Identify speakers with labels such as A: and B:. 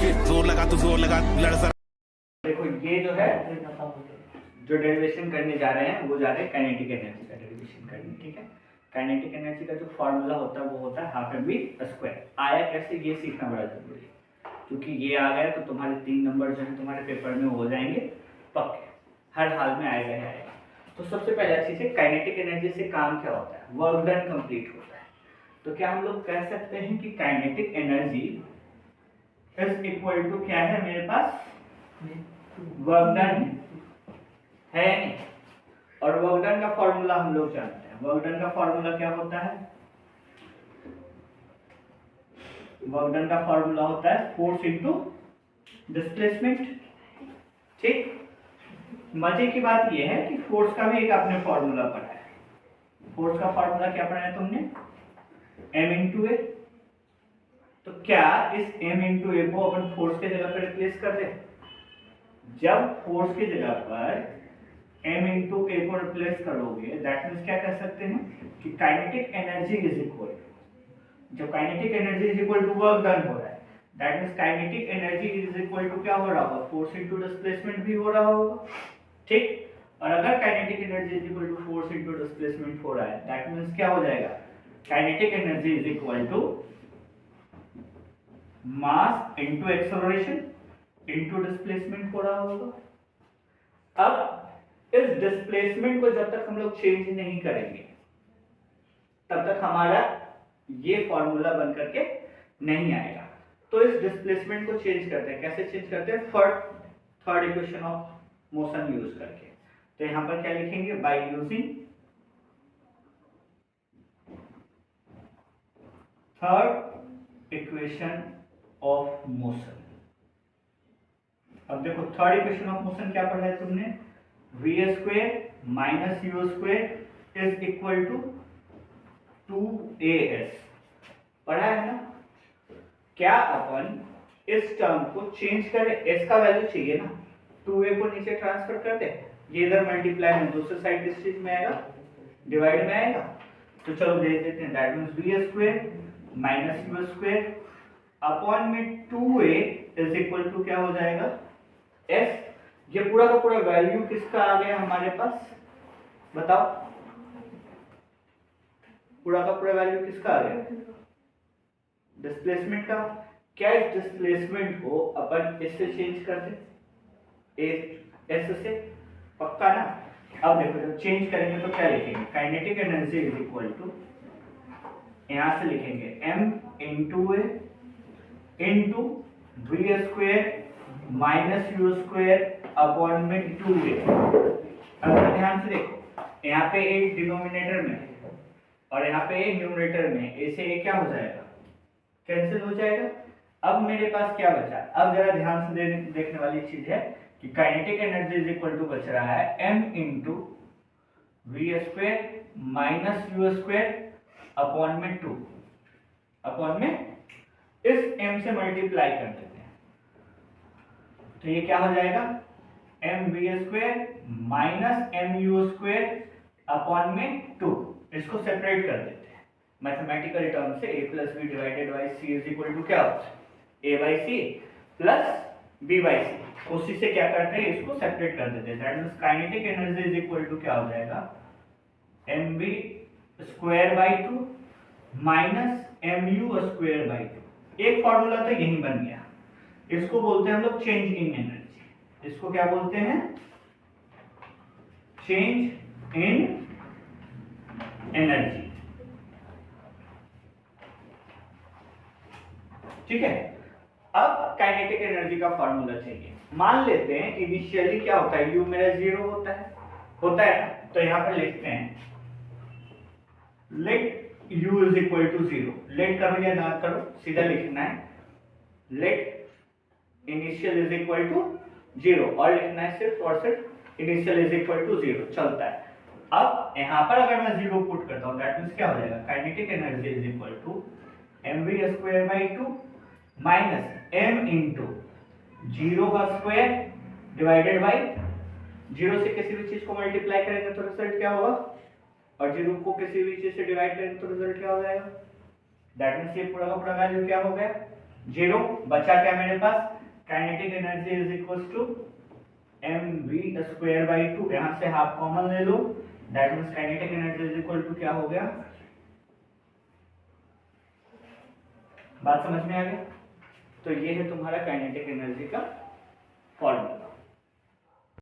A: जोर लगा लड़।
B: देखो ये जो है, जो डेरिवेशन करने जा रहे हैं वो जा रहे हैं काइनेटिक एनर्जी का डेरिवेशन करने, ठीक है। काइनेटिक एनर्जी का जो फॉर्मूला होता है वो होता है हाफ mv स्क्वायर। आया कैसे ये सीखना बड़ा जरूरी है, क्योंकि ये आ गया तो तुम्हारे 3 नंबर जो है तुम्हारे पेपर में हो जाएंगे पक्के, हर हाल में आएगा ही आएगा। तो सबसे पहला चीज है काइनेटिक एनर्जी से काम क्या होता है, वर्क डन कंप्लीट होता है। तो क्या हम लोग कह सकते हैं कि kinetic energy is equal to क्या है मेरे पास, वर्क डन है नहीं। और वर्क डन का फॉर्मूला हम लोग जानते हैं। वर्क डन का फॉर्मूला क्या होता है, वर्क डन का फॉर्मूला होता है फोर्स इनटू डिस्प्लेसमेंट, ठीक। मजे की बात यह है कि फोर्स का भी एक आपने फॉर्मूला पढ़ा है। फोर्स का फॉर्मूला क्या पढ़ा है तुमने, m इंटू ए। तो क्या इस m इंटू ए को अपन फोर्स के जगह पर रिप्लेस कर दे। जब फोर्स की जगह पर m इंटू ए को रिप्लेस करोगे, दैट मीन्स क्या कर सकते हैं कि काइनेटिक एनर्जी इज इक्वल, जब kinetic energy is equal to work done हो रहा है, that means kinetic energy is equal to क्या हो रहा होगा, फोर्स इनटू डिस्प्लेसमेंट भी हो रहा होगा, ठीक। और अगर kinetic energy is equal to force into displacement हो रहा है, दैट मीन्स क्या हो जाएगा, kinetic energy is equal to mass into acceleration into displacement हो रहा होगा। अब इस डिस्प्लेसमेंट को जब तक हम लोग चेंज नहीं करेंगे तब तक हमारा ये फॉर्मूला बन करके नहीं आएगा। तो इस डिस्प्लेसमेंट को चेंज करते हैं, कैसे चेंज करते हैं, third equation of motion use करके। तो यहां पर क्या लिखेंगे, by using third equation of motion. अब देखो थर्ड इक्वेशन ऑफ मोशन क्या पढ़ा है तुमने, v square minus u square is equal to 2as पढ़ा है ना। क्या अपन इस टर्म को चेंज करें, s का वैल्यू चाहिए ना, 2a को नीचे ट्रांसफर कर दे, ये इधर मल्टीप्लाई में दूसरी साइड किस चीज में आएगा, डिवाइड में आएगा। तो चलो देख देते हैं, that means v square minus u square upon में 2a इज इक्वल टू क्या हो जाएगा, s। ये पूरा का पूरा वैल्यू किसका आ गया हमारे पास, बताओ, पूरा का पूरा वैल्यू किसका आ गया, डिस्प्लेसमेंट का। क्या इस डिस्प्लेसमेंट को अपन इससे चेंज कर दे, एस से, पक्का ना। अब देखो जब चेंज करेंगे तो क्या लिखेंगे, kinetic energy is equal to, यहां से लिखेंगे m into a into v square minus u square upon में 2a। अब ध्यान से देखो, यहाँ पे एक डिनोमिनेटर में और यहाँ पे एक न्यूमरेटर में, ए से ए क्या हो जाएगा, कैंसिल हो जाएगा। अब मेरे पास क्या बचा, अब जरा ध्यान से देखने वाली चीज है कि kinetic energy is equal to बच रहा है m into v square minus u square upon में 2, अपॉन में इस m से मल्टीप्लाई कर देते हैं, तो ये क्या हो जाएगा, M V square minus M you square upon में 2। इसको सेपरेट कर देते हैं मैथमेटिकल टर्म से, a plus B divided by C is equal to क्या होता है, a by C plus b by C. उसी से क्या करते हैं, इसको सेपरेट कर देते हैं, that means kinetic energy is equal to क्या हो जाएगा, m b square by 2 minus M you square by 2। एक फॉर्मूला तो यही बन गया। इसको बोलते हैं हम लोग चेंज इन एनर्जी। इसको क्या बोलते हैं, चेंज इन एनर्जी, ठीक है। अब काइनेटिक एनर्जी का फॉर्मूला चाहिए। मान लेते हैं इनिशियली क्या होता है, u मेरा 0 होता है ना, तो यहां पर लिखते हैं let u is equal to 0। Let करो या ना करो, सीधा लिखना है let initial is equal to 0, और लिखना है सिर्फ और सिर्फ इनिशियल इज इक्वल टू 0, चलता है। अब यहाँ पर अगर मैं 0 पुट करता हूँ, दैट मींस क्या हो जाएगा, kinetic energy is equal to mv square by 2 minus m into 0 का स्क्वायर डिवाइडेड बाई 0 से किसी भी चीज को मल्टीप्लाई करेंगे तो रिजल्ट क्या होगा, और 0 को किसी भी चीज से डिवाइड करेंगे तो रिजल्ट क्या हो जाएगा, दैट मींस ये पूरा का पूरा वैल्यू क्या हो गया, 0। बचा क्या मेरे पास, kinetic energy is equal to mv²/2, यहां से हाफ कॉमन ले लो, that means kinetic energy is equal to क्या हो गया, बात समझ में आ गया। तो ये है तुम्हारा काइनेटिक एनर्जी का फॉर्मूला।